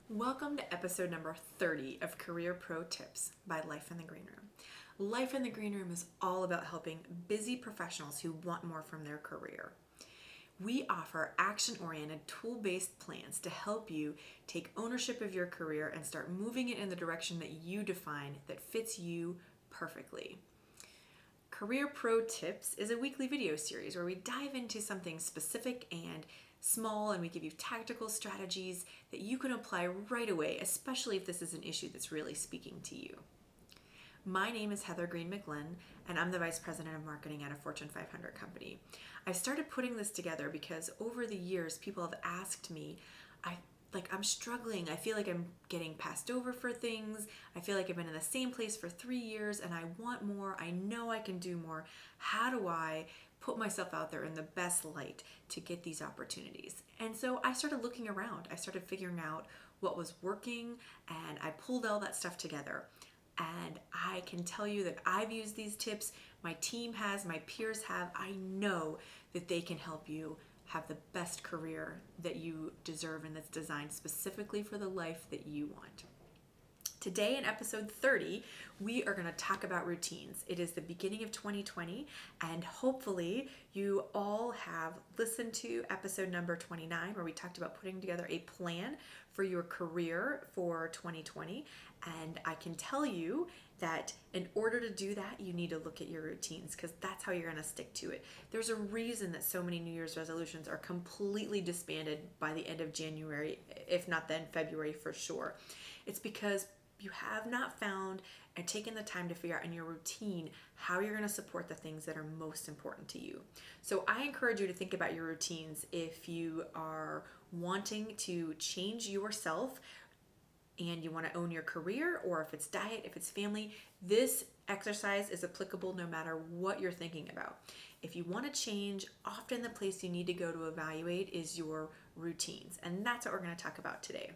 Welcome to episode number 30 of Career Pro Tips by Life in the Green Room. Life in the Green Room is all about helping busy professionals who want more from their career. We offer action-oriented, tool-based plans to help you take ownership of your career and start moving it in the direction that you define that fits you perfectly. Career Pro Tips is a weekly video series where we dive into something specific and small, and we give you tactical strategies that you can apply right away, especially if this is an issue that's really speaking to you. My name is Heather Green McGlynn, and I'm the Vice President of Marketing at a Fortune 500 company. I started putting this together because over the years, people have asked me, I'm struggling. I feel like I'm getting passed over for things. I feel like I've been in the same place for 3 years and I want more. I know I can do more. How do I put myself out there in the best light to get these opportunities? And so I started looking around. I started figuring out what was working, and I pulled all that stuff together. And I can tell you that I've used these tips. My team has, my peers have. I know that they can help you have the best career that you deserve and that's designed specifically for the life that you want. Today in episode 30, we are going to talk about routines. It is the beginning of 2020, and hopefully you all have listened to episode number 29, where we talked about putting together a plan for your career for 2020. And I can tell you that in order to do that, you need to look at your routines, because that's how you're going to stick to it. There's a reason that so many New Year's resolutions are completely disbanded by the end of January, if not then February for sure. It's because you have not found and taken the time to figure out in your routine how you're going to support the things that are most important to you. So I encourage you to think about your routines if you are wanting to change yourself and you want to own your career, or if it's diet, if it's family. This exercise is applicable no matter what you're thinking about. If you want to change, often the place you need to go to evaluate is your routines. And that's what we're going to talk about today.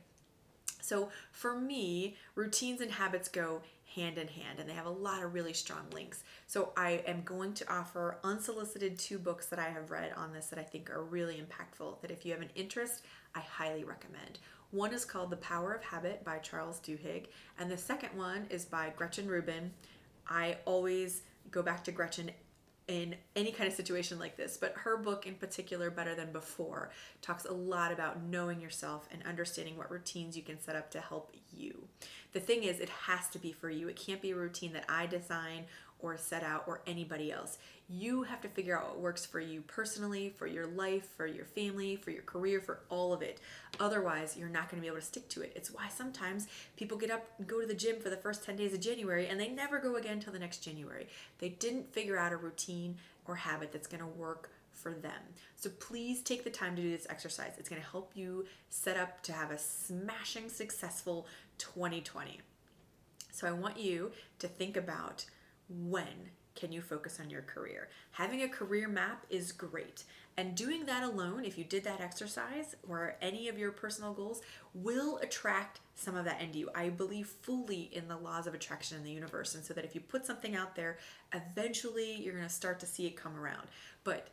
So for me, routines and habits go hand in hand, and they have a lot of really strong links. So I am going to offer unsolicited 2 books that I have read on this that I think are really impactful, that if you have an interest, I highly recommend. One is called The Power of Habit by Charles Duhigg, and the second one is by Gretchen Rubin. I always go back to Gretchen in any kind of situation like this, but her book in particular, Better Than Before, talks a lot about knowing yourself and understanding what routines you can set up to help you. The thing is, it has to be for you. It can't be a routine that I design or set out or anybody else. You have to figure out what works for you personally, for your life, for your family, for your career, for all of it. Otherwise, you're not going to be able to stick to it. It's why sometimes people get up and go to the gym for the first 10 days of January and they never go again until the next January. They didn't figure out a routine or habit that's going to work for them. So please take the time to do this exercise. It's going to help you set up to have a smashing, successful 2020. So I want you to think about, when can you focus on your career? Having a career map is great. And doing that alone, if you did that exercise or any of your personal goals, will attract some of that into you. I believe fully in the laws of attraction in the universe. And so that if you put something out there, eventually you're going to start to see it come around. But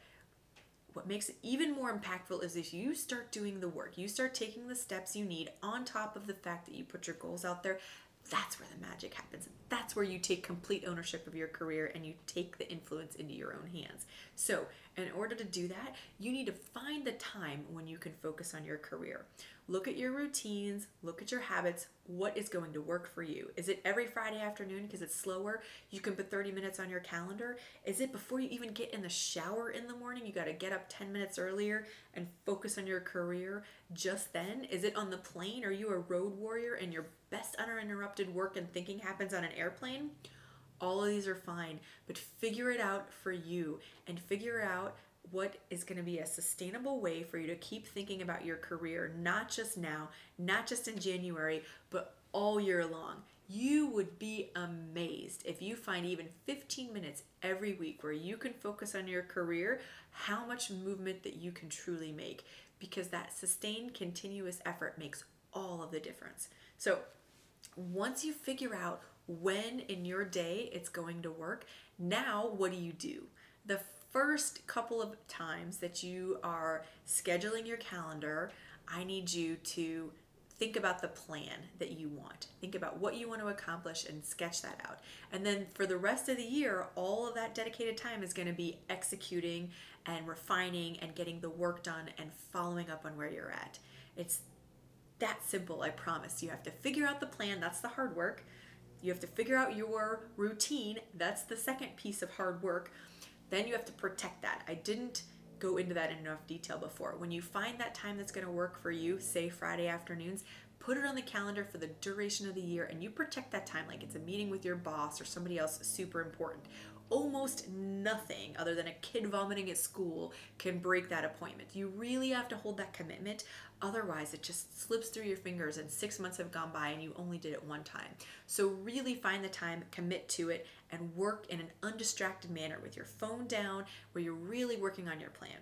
what makes it even more impactful is if you start doing the work, you start taking the steps you need on top of the fact that you put your goals out there. That's where the magic happens. That's where you take complete ownership of your career and you take the influence into your own hands. So in order to do that, you need to find the time when you can focus on your career. Look at your routines, look at your habits. What is going to work for you? Is it every Friday afternoon because it's slower? You can put 30 minutes on your calendar. Is it before you even get in the shower in the morning? You got to get up 10 minutes earlier and focus on your career just then? Is it on the plane? Are you a road warrior and your best uninterrupted work and thinking happens on an airplane? All of these are fine, but figure it out for you and figure out what is going to be a sustainable way for you to keep thinking about your career, not just now, not just in January, but all year long. You would be amazed if you find even 15 minutes every week where you can focus on your career, how much movement that you can truly make, because that sustained, continuous effort makes all of the difference. So once you figure out when in your day it's going to work, now what do? The first couple of times that you are scheduling your calendar, I need you to think about the plan that you want. Think about what you want to accomplish and sketch that out. And then for the rest of the year, all of that dedicated time is going to be executing and refining and getting the work done and following up on where you're at. It's that simple, I promise. You have to figure out the plan. That's the hard work. You have to figure out your routine. That's the second piece of hard work. Then you have to protect that. I didn't go into that in enough detail before. When you find that time that's going to work for you, say Friday afternoons, put it on the calendar for the duration of the year, and you protect that time like it's a meeting with your boss or somebody else super important. Almost nothing other than a kid vomiting at school can break that appointment. You really have to hold that commitment. Otherwise, it just slips through your fingers and 6 months have gone by and you only did it one time. So really find the time, commit to it, and work in an undistracted manner with your phone down where you're really working on your plan.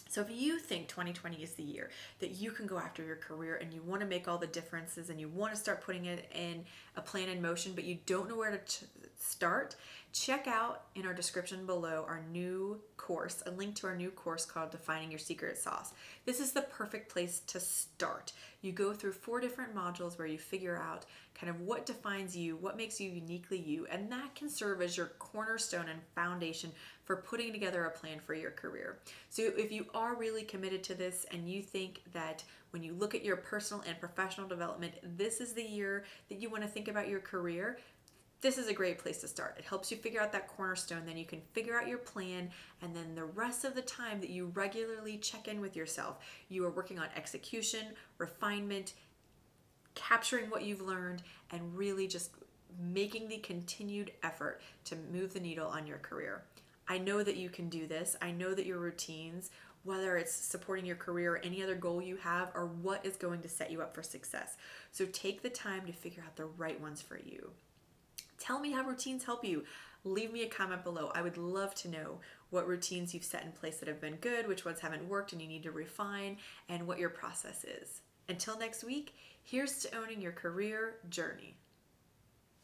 So if you think 2020 is the year that you can go after your career and you want to make all the differences and you want to start putting it in a plan in motion, but you don't know where to start, check out in our description below our new course, a link to our new course called Defining Your Secret Sauce. This is the perfect place to start. You go through 4 different modules where you figure out kind of what defines you, what makes you uniquely you, and that can serve as your cornerstone and foundation for putting together a plan for your career. So if you are really committed to this and you think that when you look at your personal and professional development, this is the year that you want to think about your career, this is a great place to start. It helps you figure out that cornerstone, then you can figure out your plan, and then the rest of the time that you regularly check in with yourself, you are working on execution, refinement, capturing what you've learned, and really just making the continued effort to move the needle on your career. I know that you can do this. I know that your routines, whether it's supporting your career or any other goal you have, are what is going to set you up for success. So take the time to figure out the right ones for you. Tell me how routines help you. Leave me a comment below. I would love to know what routines you've set in place that have been good, which ones haven't worked and you need to refine, and what your process is. Until next week, here's to owning your career journey.